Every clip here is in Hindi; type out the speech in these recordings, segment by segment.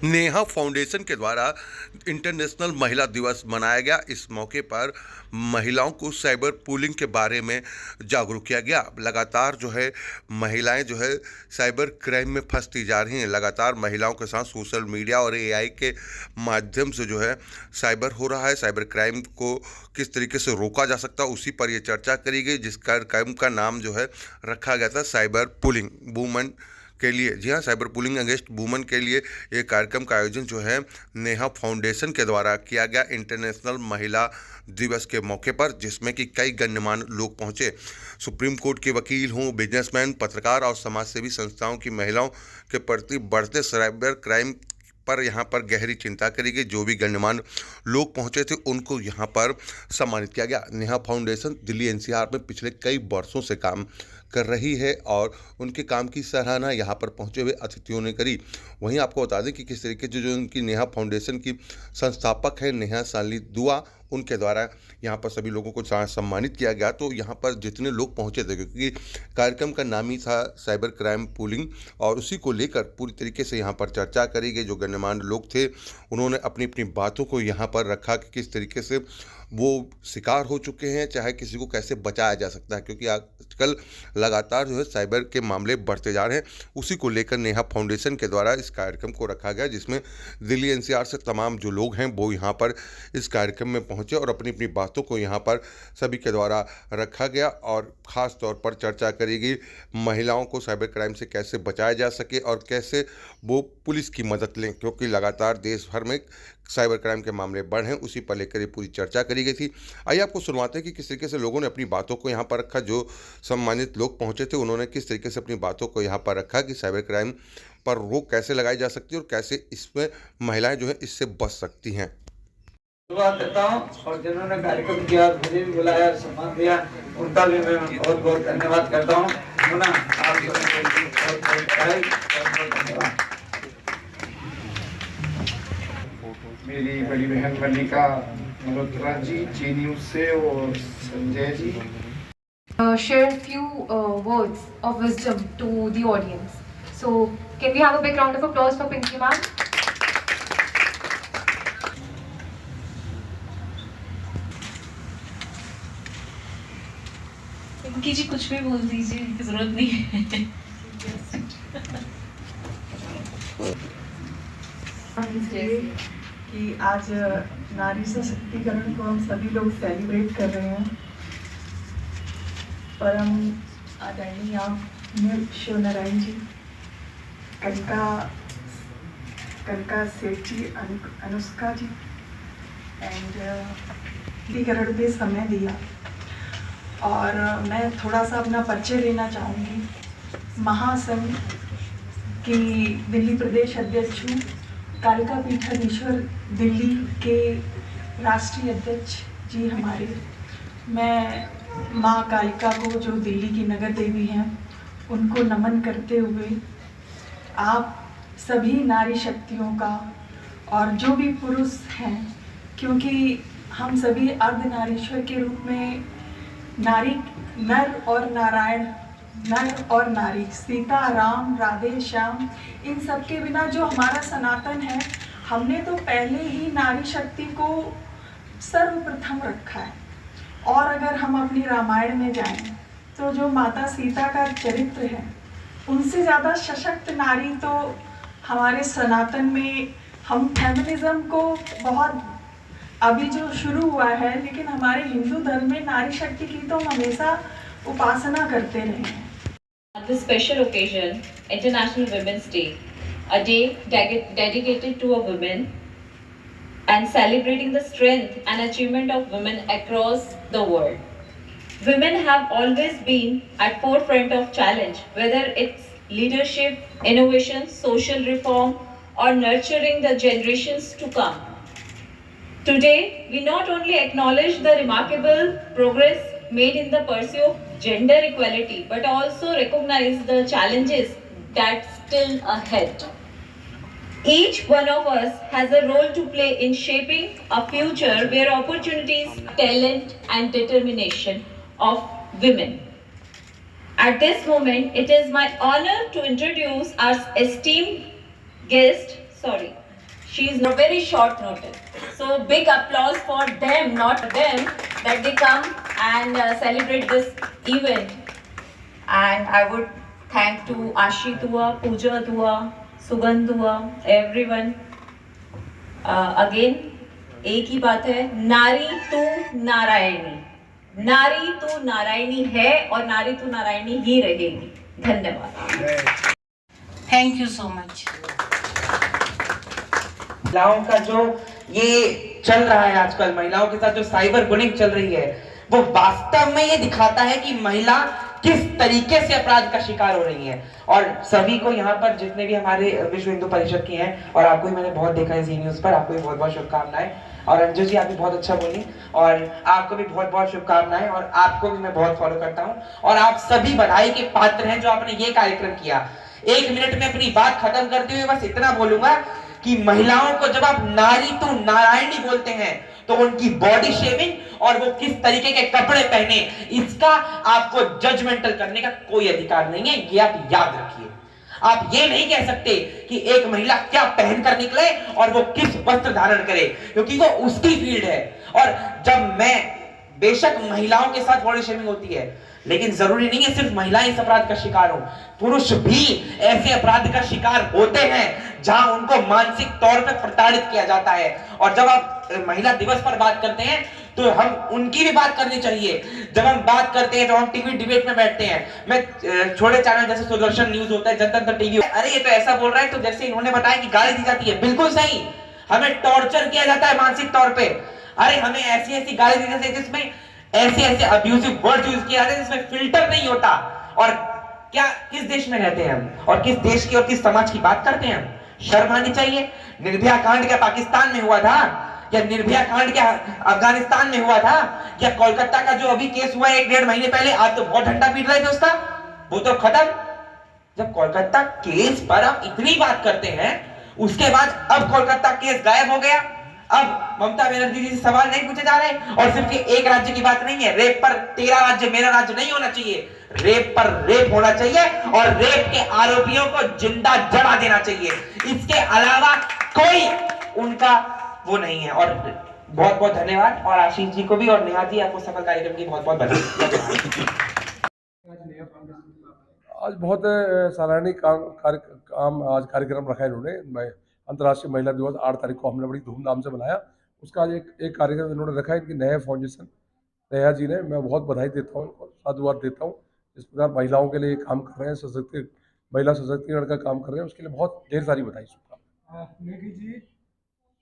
नेहा फाउंडेशन के द्वारा इंटरनेशनल महिला दिवस मनाया गया। इस मौके पर महिलाओं को साइबर पुलिंग के बारे में जागरूक किया गया। लगातार जो है महिलाएं जो है साइबर क्राइम में फंसती जा रही हैं। लगातार महिलाओं के साथ सोशल मीडिया और एआई के माध्यम से जो है साइबर हो रहा है। साइबर क्राइम को किस तरीके से रोका जा सकता है उसी पर यह चर्चा करी गई, जिस कार्यक्रम का नाम जो है रखा गया था साइबर पुलिंग वुमन के लिए। जी हाँ, साइबर पुलिंग अगेंस्ट वुमन के लिए एक कार्यक्रम का आयोजन जो है नेहा फाउंडेशन के द्वारा किया गया इंटरनेशनल महिला दिवस के मौके पर, जिसमें कि कई गण्यमान्य लोग पहुंचे। सुप्रीम कोर्ट के वकील हों, बिजनेसमैन, पत्रकार और समाजसेवी संस्थाओं की महिलाओं के प्रति बढ़ते साइबर क्राइम पर यहाँ पर गहरी चिंता करी गई। जो भी गण्यमान्य लोग पहुंचे थे उनको यहाँ पर सम्मानित किया गया। नेहा फाउंडेशन दिल्ली एनसीआर में पिछले कई वर्षों से काम कर रही है और उनके काम की सराहना यहाँ पर पहुंचे हुए अतिथियों ने करी। वहीं आपको बता दें कि किस तरीके से जो उनकी नेहा फाउंडेशन की संस्थापक है नेहा साली दुआ, उनके द्वारा यहाँ पर सभी लोगों को सम्मानित किया गया। तो यहाँ पर जितने लोग पहुँचे थे, क्योंकि कार्यक्रम का नाम ही था साइबर क्राइम पुलिंग, और उसी को लेकर पूरी तरीके से यहाँ पर चर्चा करी गई। जो गण्यमान्य लोग थे उन्होंने अपनी अपनी बातों को यहाँ पर रखा कि किस तरीके से वो शिकार हो चुके हैं, चाहे किसी को कैसे बचाया जा सकता है, क्योंकि आजकल लगातार जो है साइबर के मामले बढ़ते जा रहे हैं। उसी को लेकर नेहा फाउंडेशन के द्वारा इस कार्यक्रम को रखा गया, जिसमें दिल्ली एनसीआर से तमाम जो लोग हैं वो यहाँ पर इस कार्यक्रम में पहुँचे और अपनी अपनी बातों को यहाँ पर सभी के द्वारा रखा गया। और ख़ास तौर पर चर्चा करी गई महिलाओं को साइबर क्राइम से कैसे बचाया जा सके और कैसे वो पुलिस की मदद लें, क्योंकि लगातार देश भर में साइबर क्राइम के मामले बढ़ हैं। उसी पर लेकर ये पूरी चर्चा करी गई थी। आइए आपको सुनवाते हैं कि किस तरीके से लोगों ने अपनी बातों को यहाँ पर रखा। जो सम्मानित लोग पहुँचे थे उन्होंने किस तरीके से अपनी बातों को यहाँ पर रखा कि साइबर क्राइम पर रोक कैसे लगाई जा सकती है और कैसे इसमें महिलाएं जो है इससे बच सकती हैं। शुरुआत करता हूँ और जिन्होंने कार्यक्रम किया, मुझे भी बुलाया, सम्मान दिया, उनका भी मैं बहुत बहुत धन्यवाद करता हूँ। मुन्ना, आप बहुत धन्यवाद। मेरी बड़ी बहन मल्लिका मल्होत्रा जी जी न्यूज से, और Sanjay ji share a few words of wisdom to the audience. So, can we have a big round of applause for Pinky ma'am? Pinky जी कुछ भी बोल दीजिए, इनकी जरूरत नहीं है। कि आज नारी सशक्तिकरण को हम सभी लोग सेलिब्रेट कर रहे हैं। परम आदरणीय शिव नारायण जी, कनका सेठ जी, अनुष्का जी एंड सशक्तिकरण पे समय दिया। और मैं थोड़ा सा अपना परिचय देना चाहूँगी। महासंघ की दिल्ली प्रदेश अध्यक्ष हूँ। कालिका पीठाधीश्वर दिल्ली के राष्ट्रीय अध्यक्ष जी हमारे। मैं माँ कालिका को, जो दिल्ली की नगर देवी हैं, उनको नमन करते हुए आप सभी नारी शक्तियों का और जो भी पुरुष हैं, क्योंकि हम सभी अर्धनारीश्वर के रूप में नारी, नर और नारायण, नर और नारी, सीता राम राधे श्याम, इन सब के बिना जो हमारा सनातन है, हमने तो पहले ही नारी शक्ति को सर्वप्रथम रखा है। और अगर हम अपनी रामायण में जाएं तो जो माता सीता का चरित्र है, उनसे ज़्यादा सशक्त नारी तो हमारे सनातन में, हम फेमिनिज्म को बहुत अभी जो शुरू हुआ है, लेकिन हमारे हिंदू धर्म में नारी शक्ति की तो हम हमेशा उपासना करते रहे हैं। On this special occasion, International Women's Day, a day dedicated to a woman and celebrating the strength and achievement of women across the world. Women have always been at forefront of challenge, whether it's leadership, innovation, social reform, or nurturing the generations to come. Today, we not only acknowledge the remarkable progress made in the pursuit of gender equality, but also recognize the challenges that still ahead. Each one of us has a role to play in shaping a future where opportunities, talent, and determination of women. At this moment, it is my honor to introduce our esteemed guest, she is no very short notice. So big applause for them, not them, that they come and celebrate this event. And I would thank to Ashi Dua, Pooja Dua, Sugandh Dua, everyone. Again, एक ही बात है, नारी तू नारायणी, नारी तू नारायणी है और नारी तू नारायणी ही रहेगी. धन्यवाद. Thank you so much. महिलाओं का जो ये चल रहा है आजकल, महिलाओं के साथ जो साइबर बुलिंग चल रही है, वो वास्तव में ये दिखाता है कि महिला किस तरीके से अपराध का शिकार हो रही है. और सभी को यहाँ पर जितने भी हमारे विश्व हिंदू परिषद के हैं, और आपको भी मैंने बहुत देखा है जी न्यूज पर, आपको भी बहुत बहुत शुभकामनाएं. और अंजू जी, आप भी बहुत अच्छा बोली, और आपको भी बहुत बहुत शुभकामनाएं. और आपको भी मैं बहुत फॉलो करता हूँ, और आप सभी बधाई के पात्र हैं जो आपने ये कार्यक्रम किया. 1 मिनट में अपनी बात खत्म करते हुए बस इतना बोलूंगा कि महिलाओं को जब आप नारी तो नारायणी बोलते हैं, तो उनकी बॉडी शेविंग और वो किस तरीके के कपड़े पहने, इसका आपको जजमेंटल करने का कोई अधिकार नहीं है. ये आप याद रखिए. आप ये नहीं कह सकते कि एक महिला क्या पहनकर निकले और वो किस वस्त्र धारण करे, क्योंकि वो उसकी फील्ड है. और जब मैं, बेशक महिलाओं के साथ बॉडी शेमिंग होती है, लेकिन जरूरी नहीं है सिर्फ महिलाएं इस अपराध का शिकार हो. पुरुष भी ऐसे अपराध का शिकार होते हैं जहां उनको मानसिक तौर पर प्रताड़ित किया जाता है. और जब आप महिला दिवस पर बात करते हैं, तो हम उनकी भी बात करनी चाहिए. जब हम बात करते हैं, जब हम टीवी डिबेट में बैठते हैं, मैं छोटे चैनल जैसे सुदर्शन न्यूज होता है, जनतंत्र टीवी, अरे ये तो ऐसा बोल रहा है, तो जैसे इन्होंने बताया कि गाली दी जाती है, बिल्कुल सही. हमें टॉर्चर किया जाता है मानसिक तौर पर. अरे हमें ऐसी ऐसी गाली दी जाती है जिसमें ऐसे ऐसे अब्यूजिव वर्ड यूज किए जाते हैं जिसमें फिल्टर नहीं होता. और क्या, किस देश में रहते हैं हम, और किस देश की और किस समाज की बात करते हैं हम? शर्म आनी चाहिए. निर्भया कांड क्या पाकिस्तान में हुआ था, या निर्भया कांड क्या अफगानिस्तान में हुआ था, या कोलकाता का जो अभी केस हुआ 1-1.5 महीने पहले, आज तो बहुत डंडा पीट रहे थे उसका, वो तो खत्म. जब कोलकाता केस पर आप इतनी बात करते हैं, उसके बाद अब कोलकाता केस गायब हो गया. अब ममता बनर्जी जी से सवाल नहीं पूछे जा रहे. और सिर्फ एक राज्य की बात नहीं है, रेप पर तेरा राज्य मेरा राज्य नहीं होना चाहिए. रेप पर रेप होना चाहिए, और रेप के आरोपियों को जिंदा जला देना चाहिए. इसके अलावा कोई उनका वो नहीं है. और बहुत बहुत धन्यवाद. और आशीष जी को भी, और नेहा जी, आपको सफल कार्यक्रम की बहुत बहुत बधाई. आज बहुत सराहनीय काम आज कार्यक्रम रखा है इन्होंने. अंतर्राष्ट्रीय महिला दिवस 8 तारीख को हमने बड़ी धूमधाम से मनाया. उसका आज एक कार्यक्रम इन्होंने रखा है, इनकी नया फाउंडेशन नेहा जी ने, मैं बहुत बधाई देता हूँ, उनको साधुवाद देता हूँ. इस प्रकार महिलाओं के लिए काम कर रहे हैं, महिला सशक्तिकरण का काम कर रहे हैं, उसके लिए बहुत ढेर सारी बधाई. नेगी जी,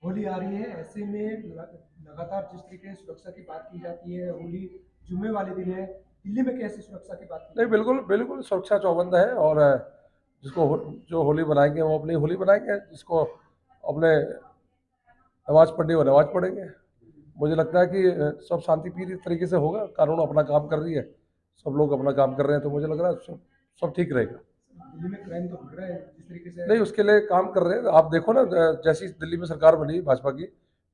होली आ रही है, ऐसे में लगातार जिस तरीके से सुरक्षा की बात की जाती है, होली जुम्मे वाले दिन है, दिल्ली में कैसे सुरक्षा की बात की? नहीं, बिल्कुल बिल्कुल सुरक्षा चौबंद है. और जिसको जो होली बनाएंगे वो अपनी होली बनाएंगे, जिसको अपने नमाज पढ़नी हो नमाज पढ़ेंगे. मुझे लगता है कि सब शांतिप्रिय तरीके से होगा. कानून अपना काम कर रही है, सब लोग अपना काम कर रहे हैं, तो मुझे लग रहा है सब ठीक रहेगा. दिल्ली में क्राइम तो बढ़ रहा है जिस तरीके से. नहीं, उसके लिए काम कर रहे हैं. आप देखो ना, जैसी दिल्ली में सरकार बनी भाजपा की,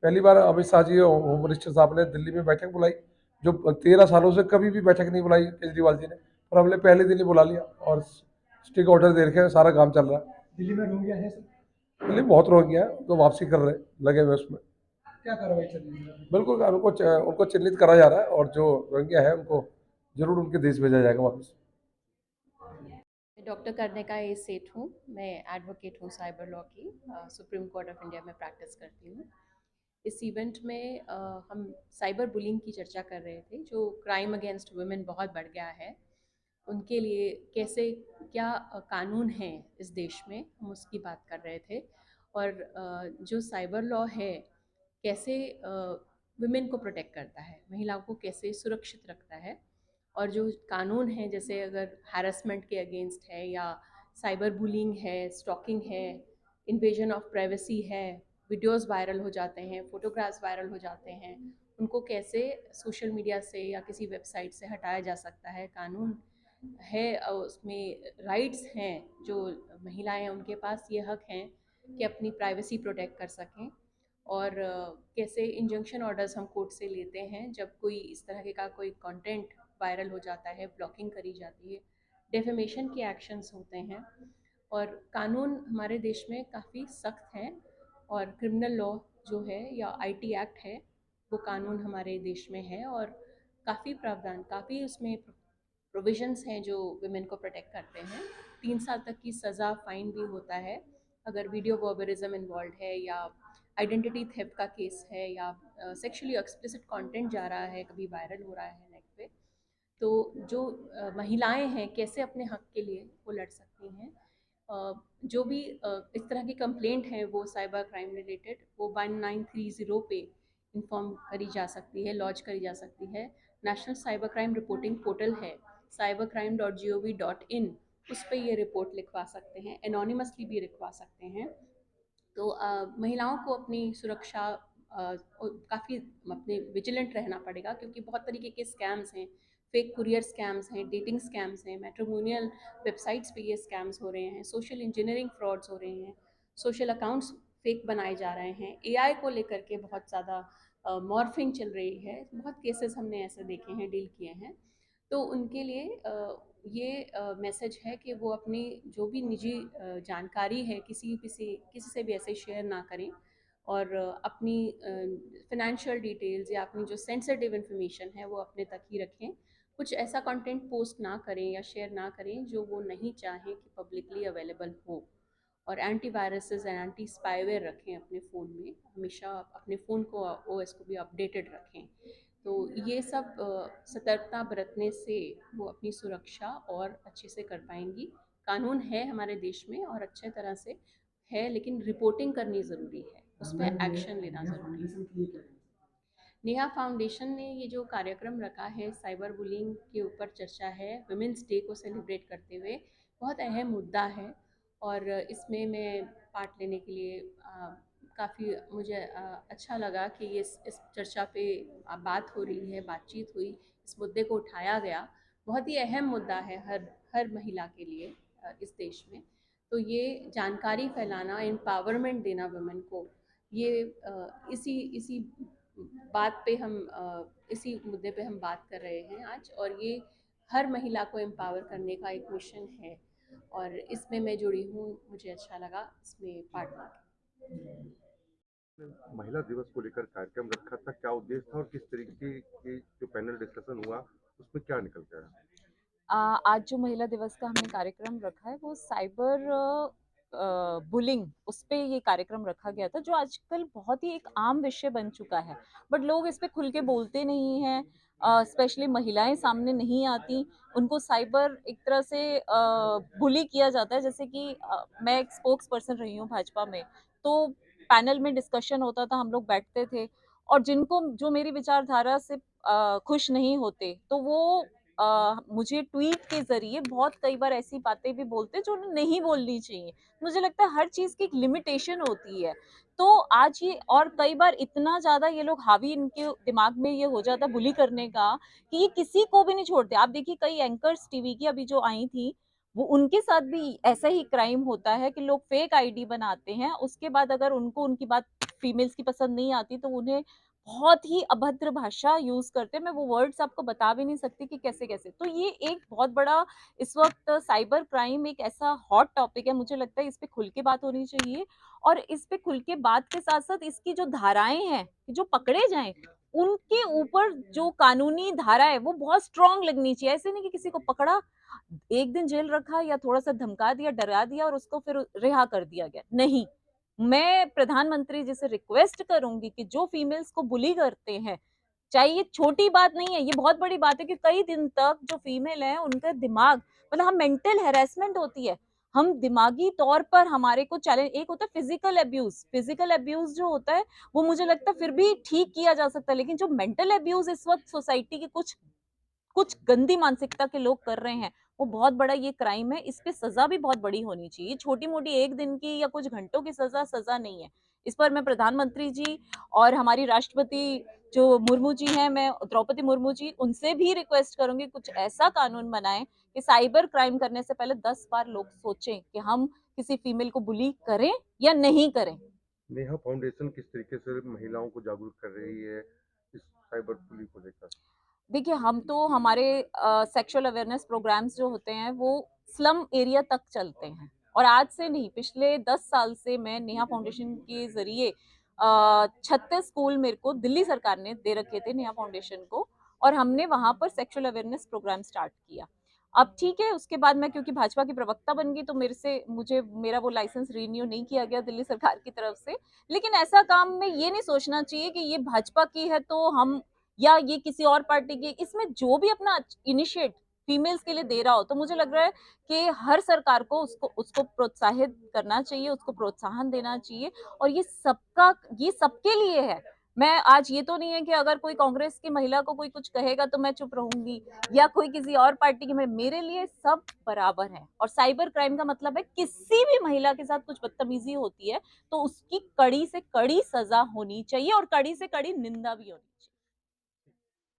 पहली बार अमित शाह जी होम मिनिस्टर साहब ने दिल्ली में बैठक बुलाई, जो 13 सालों से कभी भी बैठक नहीं बुलाई केजरीवाल जी ने, और हमने पहले दिन ही बुला लिया और स्टिक ऑर्डर दे रखे हैं. सारा काम चल रहा है. दिल्ली में रोहिंग्या है सर? दिल्ली में बहुत रोहिंग्या है, तो वापसी कर रहे हैं, लगे हुए उसमें. क्या कार्रवाई चल रही है? बिल्कुल, उनको चिन्हित करा जा रहा है, और जो रोहिंग्या है उनको जरूर उनके देश भेजा जाएगा वापस. डॉक्टर कर्णिका ए सेठ हूँ. मैं एडवोकेट हूँ साइबर लॉ की, सुप्रीम कोर्ट ऑफ इंडिया में प्रैक्टिस करती हूँ. इस इवेंट में हम साइबर बुलिंग की चर्चा कर रहे थे. जो क्राइम अगेंस्ट वुमेन बहुत बढ़ गया है, उनके लिए कैसे क्या कानून हैं इस देश में, हम उसकी बात कर रहे थे. और जो साइबर लॉ है, कैसे वुमेन को प्रोटेक्ट करता है, महिलाओं को कैसे सुरक्षित रखता है. और जो कानून है, जैसे अगर हैरेसमेंट के अगेंस्ट है, या साइबर बुलिंग है, स्टॉकिंग है, इन्वेजन ऑफ प्राइवेसी है, वीडियोस वायरल हो जाते हैं, फोटोग्राफ्स वायरल हो जाते हैं, उनको कैसे सोशल मीडिया से या किसी वेबसाइट से हटाया जा सकता है. कानून है, उसमें राइट्स हैं. जो महिलाएं हैं, उनके पास ये हक हैं कि अपनी प्राइवेसी प्रोटेक्ट कर सकें. और कैसे इंजंक्शन ऑर्डर्स हम कोर्ट से लेते हैं जब कोई इस तरह का कोई कंटेंट वायरल हो जाता है, ब्लॉकिंग करी जाती है, डेफेमेशन के एक्शंस होते हैं. और कानून हमारे देश में काफ़ी सख्त हैं, और क्रिमिनल लॉ जो है या आईटी एक्ट है वो कानून हमारे देश में है और काफ़ी प्रावधान, काफ़ी उसमें प्रोविजंस हैं जो वुमेन को प्रोटेक्ट करते हैं। 3 साल तक की सज़ा, फाइन भी होता है अगर वीडियो वॉयरिज्म इन्वॉल्व है या आइडेंटिटी थेफ्ट का केस है या सेक्सुअली एक्सप्लिसिट कंटेंट जा रहा है, कभी वायरल हो रहा है नेट पे। तो जो महिलाएं हैं कैसे अपने हक के लिए वो लड़ सकती हैं। जो भी इस तरह की कंप्लेंट है वो साइबर क्राइम रिलेटेड वो 1930 पे इन्फॉर्म करी जा सकती है, लॉन्च करी जा सकती है। National cyber crime reporting portal है cybercrime.gov.in, उस पर ये रिपोर्ट लिखवा सकते हैं, एनोनिमसली भी लिखवा सकते हैं। तो महिलाओं को अपनी सुरक्षा काफ़ी अपने विजिलेंट रहना पड़ेगा क्योंकि बहुत तरीके के स्कैम्स हैं, फेक कुरियर स्कैम्स हैं, डेटिंग स्कैम्स हैं, मैट्रिमोनियल वेबसाइट्स पे ये स्कैम्स हो रहे हैं, सोशल इंजीनियरिंग फ्रॉड्स हो रहे हैं, सोशल अकाउंट्स फेक बनाए जा रहे हैं, एआई को लेकर के बहुत ज़्यादा मॉर्फिंग चल रही है। बहुत केसेस हमने ऐसे देखे हैं, डील किए हैं। तो उनके लिए ये मैसेज है कि वो अपनी जो भी निजी जानकारी है किसी से भी ऐसे शेयर ना करें और अपनी फिनेंशियल डिटेल्स या अपनी जो सेंसिटिव इन्फॉर्मेशन है वो अपने तक ही रखें। कुछ ऐसा कंटेंट पोस्ट ना करें या शेयर ना करें जो वो नहीं चाहें कि पब्लिकली अवेलेबल हो। और एंटीवायरसेस एंड एंटी स्पाईवेयर रखें अपने फ़ोन में, हमेशा अपने फ़ोन को ओएस को भी अपडेटेड रखें। तो ये सब सतर्कता बरतने से वो अपनी सुरक्षा और अच्छे से कर पाएंगी। कानून है हमारे देश में और अच्छे तरह से है, लेकिन रिपोर्टिंग करनी ज़रूरी है, उस पर एक्शन लेना ज़रूरी है। नेहा फाउंडेशन ने ये जो कार्यक्रम रखा है साइबर बुलिंग के ऊपर चर्चा है, वुमेंस डे को सेलिब्रेट करते हुए, बहुत अहम मुद्दा है और इसमें मैं पार्ट लेने के लिए काफ़ी मुझे अच्छा लगा कि ये इस चर्चा पे बात हो रही है, बातचीत हुई, इस मुद्दे को उठाया गया। बहुत ही अहम मुद्दा है हर महिला के लिए इस देश में। तो ये जानकारी फैलाना, एम्पावरमेंट देना वुमेन को, ये इसी बात पे हम इसी मुद्दे पे हम बात कर रहे हैं आज, और ये हर महिला को एम्पावर करने का एक मिशन है और इसमें मैं जुड़ी हूँ, मुझे अच्छा लगा इसमें पार्ट लेके। महिला दिवस को लेकर कार्यक्रम रखा था, क्या उद्देश्य था और किस तरीके की जो पैनल डिस्कशन हुआ उसमें क्या निकल के आया? आज जो महिला दिवस का हमने कार्यक्रम रखा है वो साइबर बुलिंग, उस पे ये कार्यक्रम रखा गया था, जो आजकल बहुत ही एक आम विषय बन चुका है, बट लोग इस पे खुल के बोलते नहीं हैं। स्पेशली महिलाएं सामने नहीं आती, उनको साइबर एक तरह से बुली किया जाता है। जैसे कि मैं एक स्पोक्स पर्सन रही हूँ भाजपा में, तो पैनल में डिस्कशन होता था, हम लोग बैठते थे और जिनको जो मेरी विचारधारा से खुश नहीं होते तो वो मुझे ट्वीट के जरिए बहुत कई बार ऐसी बातें भी बोलते जो नहीं बोलनी चाहिए। मुझे लगता है हर चीज की एक लिमिटेशन होती है। तो आज ये और कई बार इतना ज्यादा ये लोग हावी, इनके दिमाग में ये हो जाता बुली करने का कि ये किसी को भी नहीं छोड़ते। आप देखिए कई एंकर्स टीवी की अभी जो आई थी, वो उनके साथ भी ऐसा ही क्राइम होता है कि लोग फेक आईडी बनाते हैं, उसके बाद अगर उनको उनकी बात फीमेल्स की पसंद नहीं आती तो उन्हें बहुत ही अभद्र भाषा यूज करते हैं। मैं वो वर्ड्स आपको बता भी नहीं सकती कि कैसे कैसे। तो ये एक बहुत बड़ा इस वक्त साइबर क्राइम एक ऐसा हॉट टॉपिक है, मुझे लगता है इस पे खुल के बात होनी चाहिए और इस पे खुल के बात के साथ साथ इसकी जो धाराएं हैं जो पकड़े जाएं, उनके ऊपर जो कानूनी धारा है वो बहुत स्ट्रांग लगनी चाहिए। ऐसे नहीं कि किसी को पकड़ा, एक दिन जेल रखा या थोड़ा सा धमका दिया, डरा दिया और उसको फिर रिहा कर दिया गया। नहीं, मैं प्रधानमंत्री जी से रिक्वेस्ट करूंगी कि जो फीमेल्स को बुली करते हैं, चाहे ये छोटी बात नहीं है, ये बहुत बड़ी बात है कि कई दिन तक जो फीमेल है उनका दिमाग, मतलब हम मेंटल हैरेसमेंट होती है, हम दिमागी तौर पर हमारे को चैलेंज, एक होता है फिजिकल अब्यूज जो होता है वो मुझे लगता है फिर भी ठीक किया जा सकता है, लेकिन जो मेंटल अब्यूज इस वक्त सोसाइटी के कुछ गंदी मानसिकता के लोग कर रहे हैं वो बहुत बड़ा ये क्राइम है। इस पे सजा भी बहुत बड़ी होनी चाहिए। छोटी मोटी एक दिन की या कुछ घंटों की सजा नहीं है। इस पर मैं प्रधानमंत्री जी और हमारी राष्ट्रपति जो मुर्मू जी हैं, मैं द्रौपदी मुर्मू जी, उनसे भी रिक्वेस्ट करूंगी कुछ ऐसा कानून बनाएं कि साइबर क्राइम करने से पहले 10 बार लोग सोचें कि हम किसी फीमेल को बुली करें या नहीं करें। नेहा फाउंडेशन किस तरीके से महिलाओं को जागरूक कर रही है इस साइबर बुली को लेकर? देखिए, हम तो हमारे सेक्सुअल अवेयरनेस प्रोग्राम्स जो होते हैं वो स्लम एरिया तक चलते हैं। और आज से नहीं, पिछले 10 साल से मैं नेहा फाउंडेशन के जरिए 36 स्कूल मेरे को दिल्ली सरकार ने दे रखे थे नेहा फाउंडेशन को, और हमने वहां पर सेक्सुअल अवेयरनेस प्रोग्राम स्टार्ट किया। अब ठीक है, उसके बाद मैं क्योंकि भाजपा की प्रवक्ता बन गई तो मेरा वो लाइसेंस रिन्यू नहीं किया गया दिल्ली सरकार की तरफ से। लेकिन ऐसा काम में ये नहीं सोचना चाहिए कि ये भाजपा की है तो हम, या ये किसी और पार्टी की, इसमें जो भी अपना इनिशिएट फीमेल्स के लिए दे रहा हो, तो मुझे लग रहा है कि हर सरकार को उसको प्रोत्साहित करना चाहिए, उसको प्रोत्साहन देना चाहिए, और ये सबके लिए है। मैं आज ये तो नहीं है कि अगर कोई कांग्रेस की महिला को कोई कुछ कहेगा तो मैं चुप रहूंगी, या कोई किसी और पार्टी की, मेरे लिए सब बराबर है। और साइबर क्राइम का मतलब है किसी भी महिला के साथ कुछ बदतमीजी होती है तो उसकी कड़ी से कड़ी सजा होनी चाहिए और कड़ी से कड़ी निंदा भी होनी चाहिए।